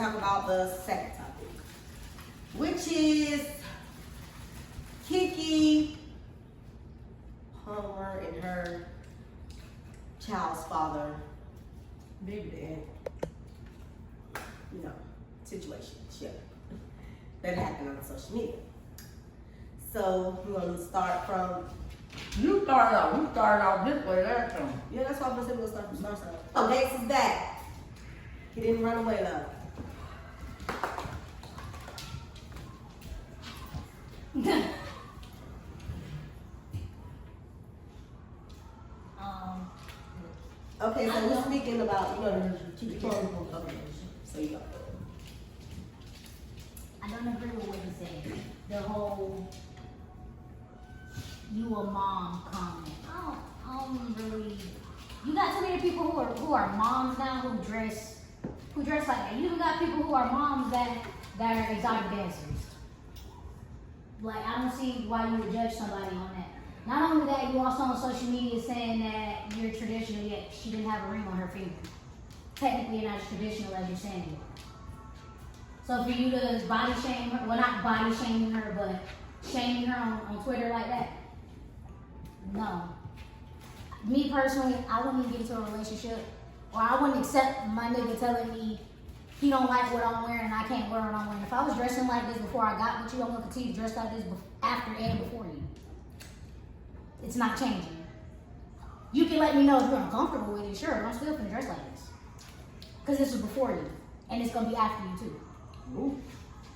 talk about the second topic, which is Keke Palmer and her child's father, baby dad, situation, shit, that happened on social media. So we're gonna start from. You started out this way last time. Yeah, that's why I'm gonna say we're gonna start from start. Oh, Dex is back. He didn't run away, love. Okay, so we're speaking about, keep the okay. So you go. I don't agree with what you said. The whole "you a mom" comment. I don't really. You got so many people who are moms now who dress like that. You even got people who are moms that are exotic dancers. Like, I don't see why you would judge somebody on that. Not only that, you also on social media saying that you're traditional, yet she didn't have a ring on her finger. Technically, you're not as traditional as you're saying you are. So for you to body shame her, well, not body shaming her, but shaming her on Twitter like that, no. Me personally, I wouldn't even get into a relationship, or I wouldn't accept my nigga telling me he don't like what I'm wearing and I can't wear what I'm wearing. If I was dressing like this before I got with you, I'm gonna continue to dress like this after and before you. It's not changing. You can let me know if you're uncomfortable with it, sure, but I'm still gonna dress like this. Because this was before you, and it's gonna be after you too. Ooh,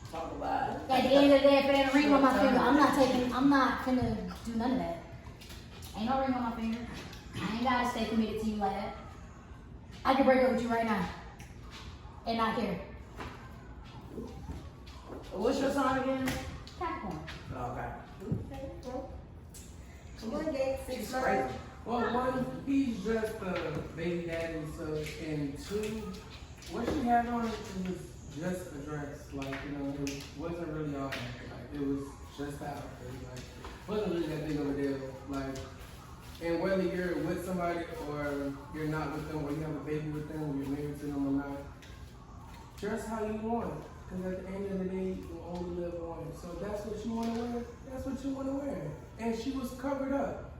talk about it. At the end of the day, if it ain't a ring on my finger, I'm not finna do none of that. Ain't no ring on my finger. I ain't gotta stay committed to you like that. I can break up with you right now and not care. What's your sign again? Capricorn. Okay. Come on, Dex. She's crazy. Well, one, he's just a baby daddy, so, and two, what she had on, it was just a dress. Like, it wasn't really all that. Like, it was just that outfit. Like, wasn't really that big of a deal. Like, and whether you're with somebody or you're not with them, or you have a baby with them, or you're married to them or not, dress how you want. Because at the end of the day, you only live once. So if that's what you want to wear, that's what you want to wear. And she was covered up.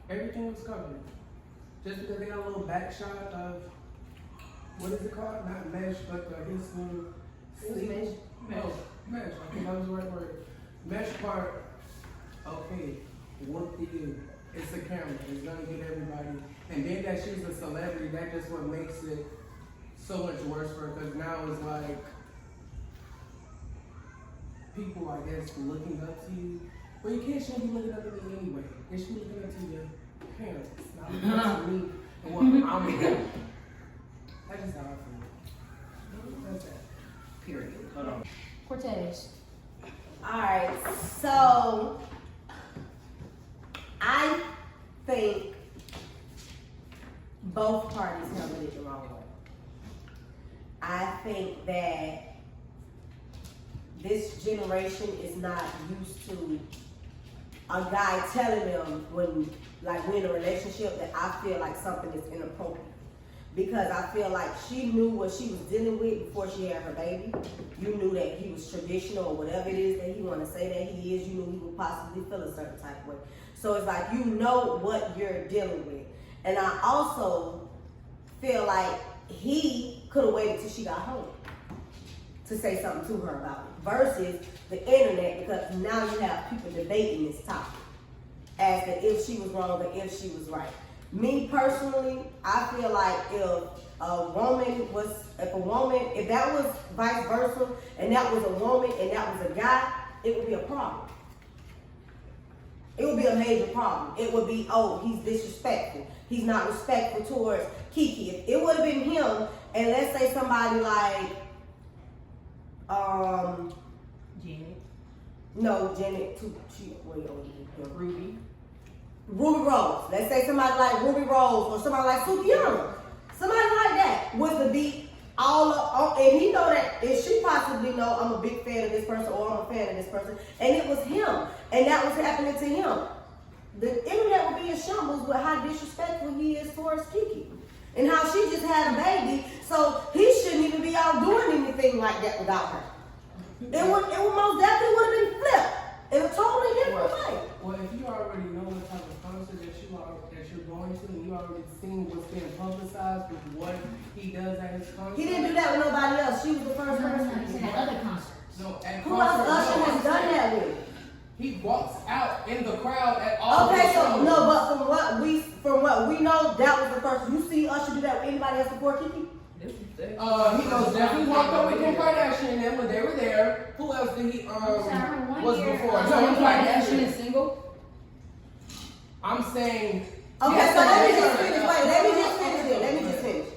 Everything was covered. Just because they got a little back shot of, what is it called? Not mesh, but his new Mesh. No, mesh. I think that was the right word. Mesh part, okay, what do you? It's a camera. It's going to get everybody. And then that she's a celebrity, that just what makes it so much worse for her. Because now it's like, people, I guess, looking up to you. Well, you shouldn't be looking up to me anyway. You should be looking up to your parents, not looking up to me and what I'm doing. That's just how I feel. That's that. Period. Hold on. Cortez. Alright, so I think both parties handled it the wrong way. I think that this generation is not used to a guy telling them when we're in a relationship that I feel like something is inappropriate. Because I feel like she knew what she was dealing with before she had her baby. You knew that he was traditional or whatever it is that he wanted to say that he is. You knew he would possibly feel a certain type of way. So it's like, you know what you're dealing with. And I also feel like he could have waited till she got home to say something to her about it, versus the internet, because now you have people debating this topic as to if she was wrong or if she was right. Me personally, I feel like if that was vice versa, and that was a woman and that was a guy, it would be a problem. It would be a major problem. It would be, oh, he's disrespectful. He's not respectful towards Keke. If it would have been him, and let's say somebody like, Janet. No, Janet, she way over here. Ruby Rose. Let's say somebody like Ruby Rose or somebody like Sukiana. Somebody like that was to be all up, and he know that if she possibly know I'm a big fan of this person or I'm a fan of this person, and it was him, and that was happening to him. The internet would be in shambles with how disrespectful he is towards Keke. And how she just had a baby, so he shouldn't even be out doing anything anything like that without her. It would most definitely would have been flipped in a totally different way. Well, if you already know what type of concert that you're going to, and you already seen what's being publicized with what he does at his concert. He didn't do that with nobody else. She was the first person. He said at other concerts. No, at Who else Usher has done that with? He walks out in the crowd at all. Okay, the so shows. no, but from what we know, that was the first. You see Usher do that with anybody else before Keke? He most definitely walked up with Kim Kardashian and them when they were there. Who else did he was before? So Kim Kardashian is single? I'm saying. Okay, yes, so let me they just are. finish. Wait, let me just finish.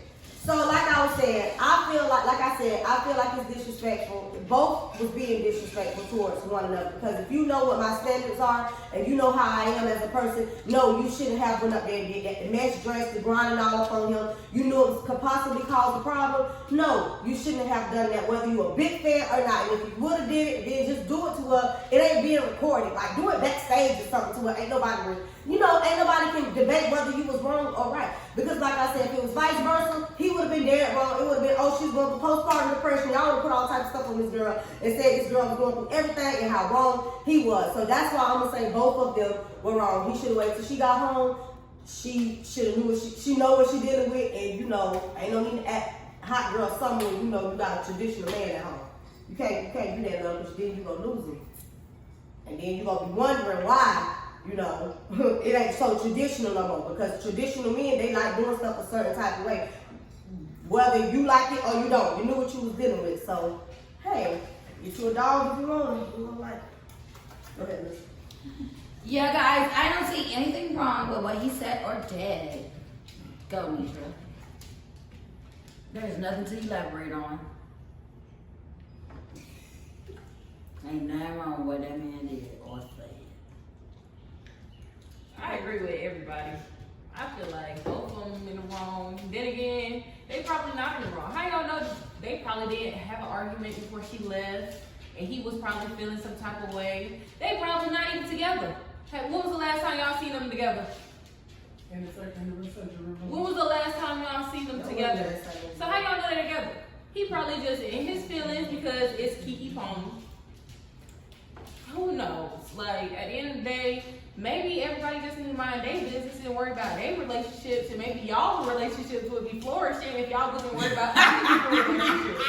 So like I was saying, I feel like it's disrespectful. Both was being disrespectful towards one another, because if you know what my standards are and you know how I am as a person, no, you shouldn't have went up there and did that. The mesh dress, the grinding all up on him, you knew it could possibly cause a problem. No, you shouldn't have done that, whether you a big fan or not. And if you would have did it, then just do it to her. It ain't being recorded. Like, do it backstage or something to her. Ain't nobody can debate whether you was wrong or right. Because like I said, if it was vice versa, he would have been dead wrong. It would have been, oh, she's going through postpartum depression. Y'all would have put all types of stuff on this girl and said this girl was going through everything and how wrong he was. So that's why I'm gonna say both of them were wrong. He should have waited till she got home. She should have knew she know what she dealing with, and ain't no need to act hot girl summer when you know you got a traditional man at home. You can't do that, love, because then you gonna lose him. And then you gonna be wondering why. It ain't so traditional no more, because traditional men, they like doing stuff a certain type of way. Whether you like it or you don't, you knew what you was dealing with. So, hey, get you a dog if you want it. You don't like it. Go ahead, Miss. Yeah, guys, I don't see anything wrong with what he said or did. Go, Nisha. There's nothing to elaborate on. Ain't nothing wrong with what that man did or said. I agree with everybody. I feel like both of them in the wrong. Then again, they probably not in the wrong. How y'all know they probably didn't have an argument before she left, and he was probably feeling some type of way. They probably not even together. Hey, when was the last time y'all seen them together? In the second room. When was the last time y'all seen them together? So how y'all know they're together? He probably just in his feelings because it's Keke Palmer. Who knows? Like, at the end of the day, maybe everybody just need to mind their business and worry about their relationships, and maybe y'all relationships would be flourishing if y'all wasn't worried about other people's relationships.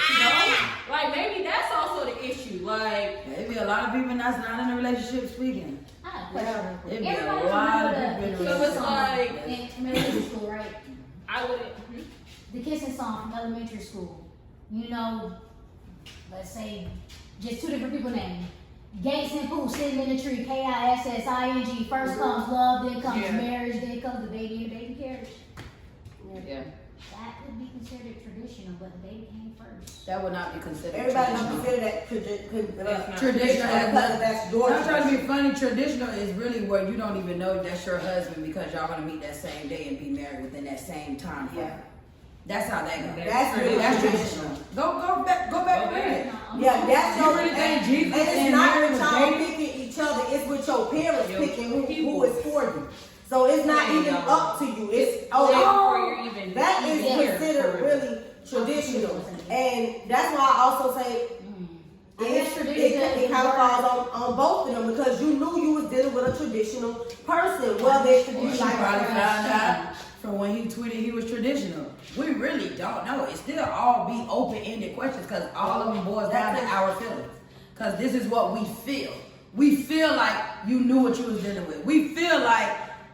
Like, maybe that's also the issue. Like, Maybe a lot of people that's not in a relationship speaking. I have a question. It'd be a Everybody lot of remember people the in So it's kissing song like- in elementary school, right? I wouldn't. The kissing song from elementary school. Let's say just two different people named Gates and Pooh sitting in the tree. KISSING. First comes love, then comes marriage, then comes the baby and the baby carriage. Yeah. That would be considered traditional, but the baby came first. That would not be considered Everybody don't traditional. consider that Traditional has nothing. that's your I'm trying to be funny. Traditional is really where you don't even know that's your husband because y'all gonna meet that same day and be married within that same time frame. Yeah. That's how that goes. That's traditional. Go back and read it. Yeah, that's You your really think Jesus and it's and not Mary with was y'all dating? picking each other, it's with your parents picking who is for you. So it's not even up to you. It's before you're even that is here considered for really traditional. And that's why I also say it kind of falls on both of them, because you knew you was dealing with a traditional person. Well, there could be She like probably found out from when he tweeted he was traditional. We really don't know. It still all be open-ended questions because all of them boils down to our feelings. Because this is what we feel. We feel like you knew what you was dealing with. We feel like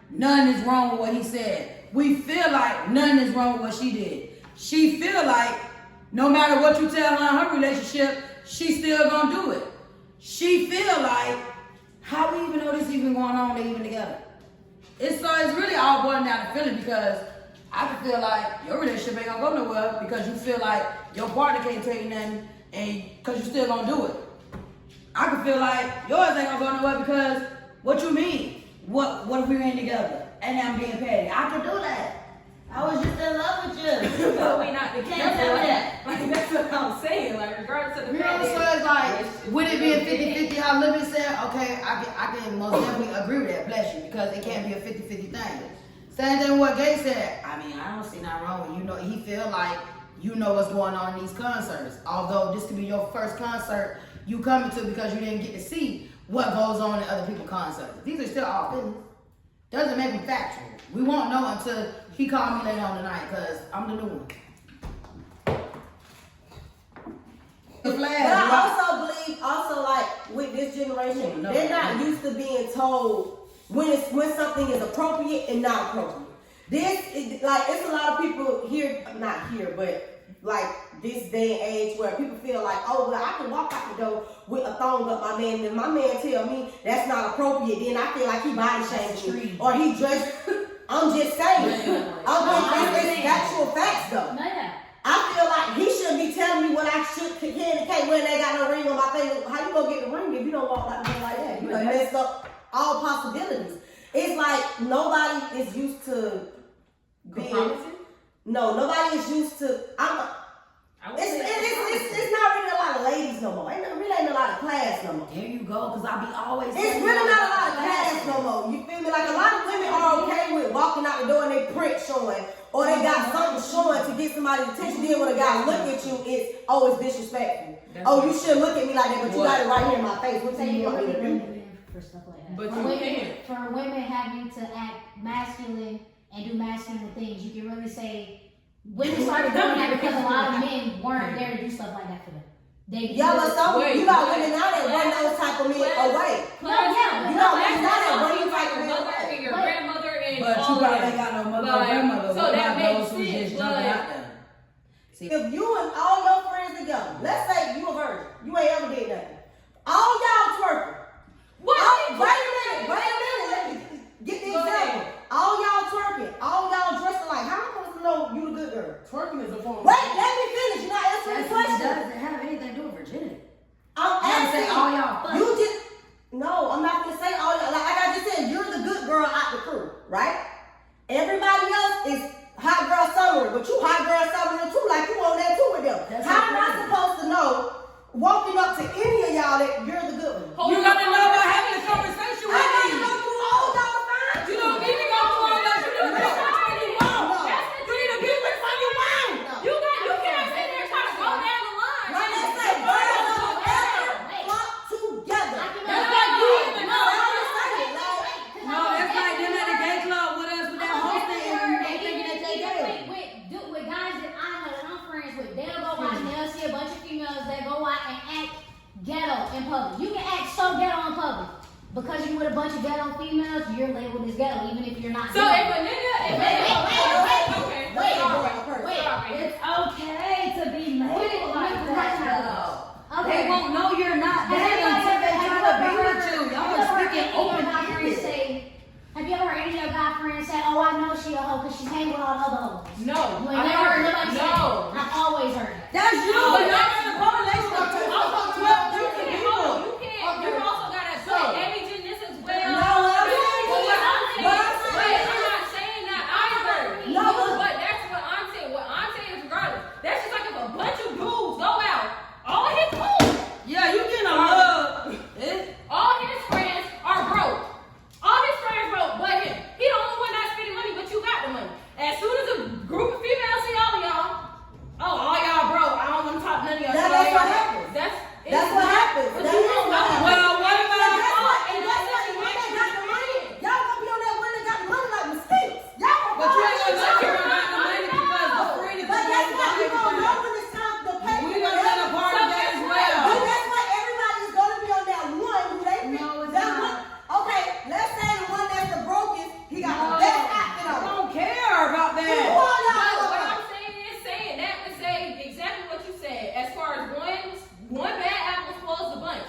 none is wrong with what he said. We feel like none is wrong with what she did. She feel like no matter what you tell her in her relationship, she's still gonna do it. She feel like, how we even know this even going on, they even together? It's really all boiling down to feeling, because I can feel like your relationship ain't gonna go nowhere because you feel like your partner can't tell you nothing and because you still gonna do it. I can feel like yours ain't gonna go nowhere because what you mean? What if we ain't together and I'm being petty? I can do that. I was just in love with you. But we not together. Can't tell me that. Like, that's what I'm saying. Like, regardless of the You know, so it's like, would it be a 50-50 how Lil Bit said? Okay, I can most definitely agree with that, bless you, because it can't be a 50-50 thing. Same thing with what Gay said. I mean, I don't see nothing wrong with it. You know, he feel like you know what's going on in these concerts. Although this could be your first concert you coming to because you didn't get to see what goes on in other people's concerts. These are still all feelings. Doesn't make them factual. We won't know until he called me later on tonight because I'm the new one. But I also believe, like with this generation, they're not used to being told when something is appropriate and not appropriate. This is like, it's a lot of people here, not here, but like this day and age where people feel like, oh well, I can walk out the door with a thong up my man, and my man tell me that's not appropriate, then I feel like he body shames me or he dressed. I'm just saying. It's actual facts though. I feel like he shouldn't be telling me what I can and can't wear. They got no ring on my finger. How you gonna get the ring if you don't walk like that? You done messed up all possibilities. It's like nobody is used to being. No, nobody is used to. It's not really a lot of ladies no more. Really ain't a lot of class no more. There you go, because I be always. It's really not a lot of class no more. You feel me? Like a lot of women are okay with walking out the door and they print showing, or they got something showing to get somebody's attention. Then when a guy look at you, it's always disrespectful. You shouldn't look at me like that, but you got it right here in my face. What do you want me to do? For stuff like that. But for women having to act masculine and do masculine things, you can really say women started doing that because a lot of men weren't there to do stuff like that for them. They Yeah, but you got women now that run those type of men away. You got women now that run those type of men away. And your grandmother and But you probably ain't got no mother or grandmother. So that makes those who just sense. jumping out there. See, If you and all your friends together, let's say you a virgin, you ain't ever did nothing. All y'all twerking. What? Wait a minute. Let me get the example. All y'all twerking. All y'all dressed alike. How am I supposed to know you the good girl? Twerking is a form. Wait, let me finish. You're not answering the question. doesn't have anything to do with virginity. I'm say asking. all y'all fuck. You just no. I'm not gonna say all y'all. Like I just said, you're the good girl out the crew, right? Everybody else is hot girl summer, but you hot girl summer too. Like you on that too with them. How am I supposed to know? Walking up to any of y'all that you're the good one. You gotta know about having a conversation with I gotta me. go through all y'all fine. You don't need to go through all that. You do this when you want. No. That's the thing. You do this when you want. You can't sit there trying to go down the line. Like they say, birds of a feather flock together. That's like you even know. No, it's like them at the gay club with us with that whole thing. And they thinking that they gay. With guys that I know that I'm friends with, they'll go out and they'll see a bunch of females that go out and act ghetto in public. You can act so ghetto in public. Because you with a bunch of ghetto females, you're labeled as ghetto, even if you're not. So if a nigga, Wait. It's okay to be labeled like that. Okay. They won't know you're not that until they try to be with you. Y'all are speaking open-handed. Have you ever heard any of your guy friends say, "Oh, I know she a hoe because she's hanging with all the other hoes"? no, You ain't never heard nobody say that. no. I've always heard it. That's you. But You're in a correlation of 12,000 people. You also gotta put age in this as well. No, I'm not saying that either. No, but that's what I'm saying. What I'm saying is regardless. That's just like if a bunch of dudes go out, all his dudes, Yeah, you getting a love. all his friends are broke. All his friends broke, but him. He the only one not spending money, but you got the money. As soon as a group of females see all of y'all, oh, all y'all broke. I don't want to talk none of y'all. That's what happens. That's what happens. But That's you don't know. Well, what And about that's what when they got the money. Y'all gonna be on that when they got the money like mistakes. Y'all gonna But you ain't fall gonna into know it. you're not the money because the free But that's why we gonna know when it's time to pay. We gonna get a part of that as But well. that's why everybody's gonna be on that one who they No, it's that not. one. Okay, let's say the one that's the brokest, he got the best outfit I on. don't care about Who that. all But y'all what are? I'm saying is saying that to say exactly what you said. As far as one bad apple spoils the bunch.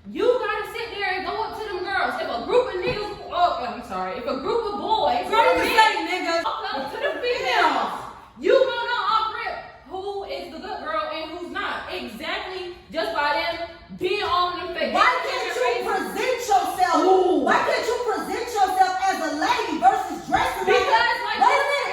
You gotta sit there and go up to them girls. If a group of niggas, if a group of boys, Girl, you say niggas. walk up to the females, you gonna know off rip who is the good girl and who's not. Exactly, just by them being all in their face. Why can't you present yourself? Ooh. Why can't you present yourself as a lady versus dressing like Because, like, wait a minute,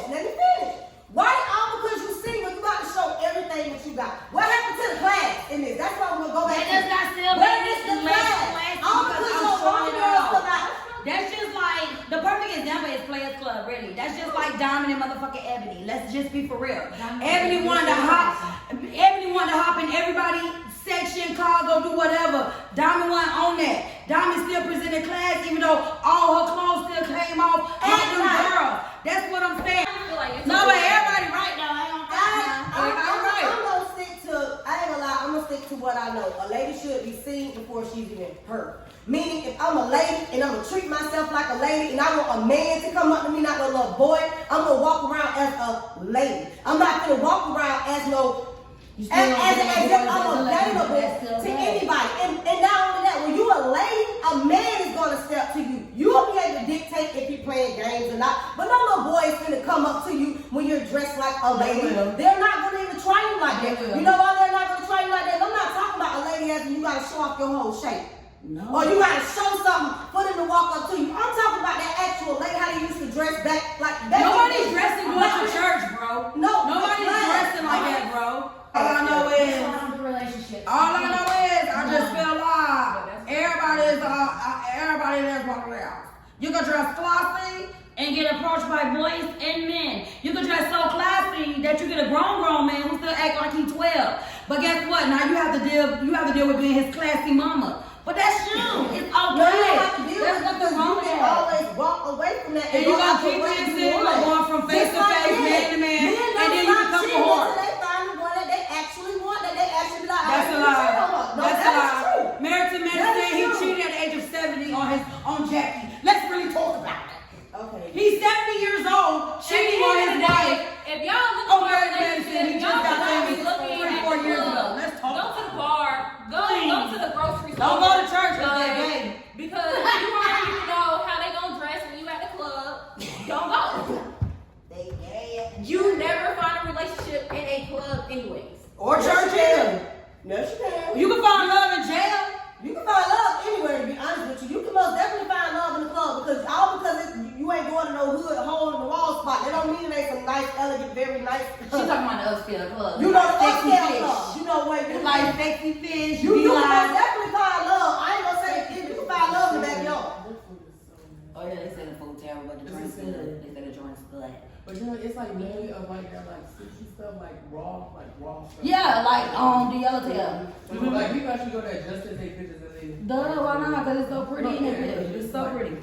let me finish. Why all because you single, you got to show everything that you got. What happened to the class in this? That's what I'm gonna go back That to. does not still Where make is it the less class? classy All because because I'm your showing one it girls all. come out. That's just like the perfect example is Players Club, really. That's just like like Diamond and motherfucking Ebony. Let's just be for real. Diamond Ebony and wanted to hop in everybody's section, car, go do whatever. Diamond wasn't on that. Diamond still presented class, even though all her clothes still came off. Like them girls. That's what I'm saying. I feel like it's No, but everybody right now. I don't I'm gonna stick to, I ain't gonna lie, I'm gonna stick to what I know. A lady should be seen before she's even heard. Meaning, if I'm a lady and I'm gonna treat myself like a lady and I want a man to come up to me, not no little boy, I'm gonna walk around as a lady. I'm not gonna walk around as no, as if I'm available to anybody. And not only that, when you a lady, a man is gonna step to you. You'll be able to dictate if you're playing games or not. But no little boy is gonna come up to you when you're dressed like a lady. They're not gonna even try you like that. You know why they're not gonna try you like that? I'm not talking about a lady as you gotta show off your whole shape. No. Or you gotta show something for them to walk up to you. I'm talking about that actual lady, how they used to dress back like that. Nobody's dressing going to church, bro. No, Nobody's dressing like that, bro. All I know is, Relationship. all I know is, I just feel like everybody that's walking around. You can dress classy and get approached by boys and men. You can dress so classy that you get a grown man who still act like he's 12. But guess what? Now you have to deal with being his classy mama. But that's you. It's okay. No, you don't have to deal There's with it nothing because wrong you with can that. always walk away from that. And you go gonna out keep the way dancing, you want. going from face to face, man to man, Men and don't then you stop become a cheating whore. until they find the one that they actually want, that they actually like. That's a No, lie. that That's a is lie. true. Meriton That man is said he true. cheated at the age of 70 on Jackie. Let's really talk about it. Okay. He's 70 years old, cheating on his wife. If y'all look Oh, for a Mary Madison, he relationship, just y'all got should not be famous looking 3 or at 4 the years ago. club. Let's talk Go to about the it. bar. Go to the grocery store. Don't go to church because they're gay. Because you already know how they gonna dress when you at the club. Don't go. They gay. You never find a relationship in a club anyways. Or church either. No, she can. You can find love in jail. You can find love anywhere, to be honest with you. You can most definitely find love in the club because you ain't going to no hood hole in the wall spot. That don't mean it ain't some nice, elegant, very nice. She's talking about the upscale club. You know the Sexy upscale fish. club. You know where you Like sexy fish. You can most beeline. definitely find love. I ain't gonna say it. You can find love in the backyard. Oh yeah, they said the food terrible, but the drink's good. They said the drink's good. But you know, it's like mainly of like that like 60 stuff, like raw stuff. Yeah, like the yellowtail. Like people actually go there just to take pictures of it. Duh, why not? Because it's so pretty in that bitch. It's so pretty.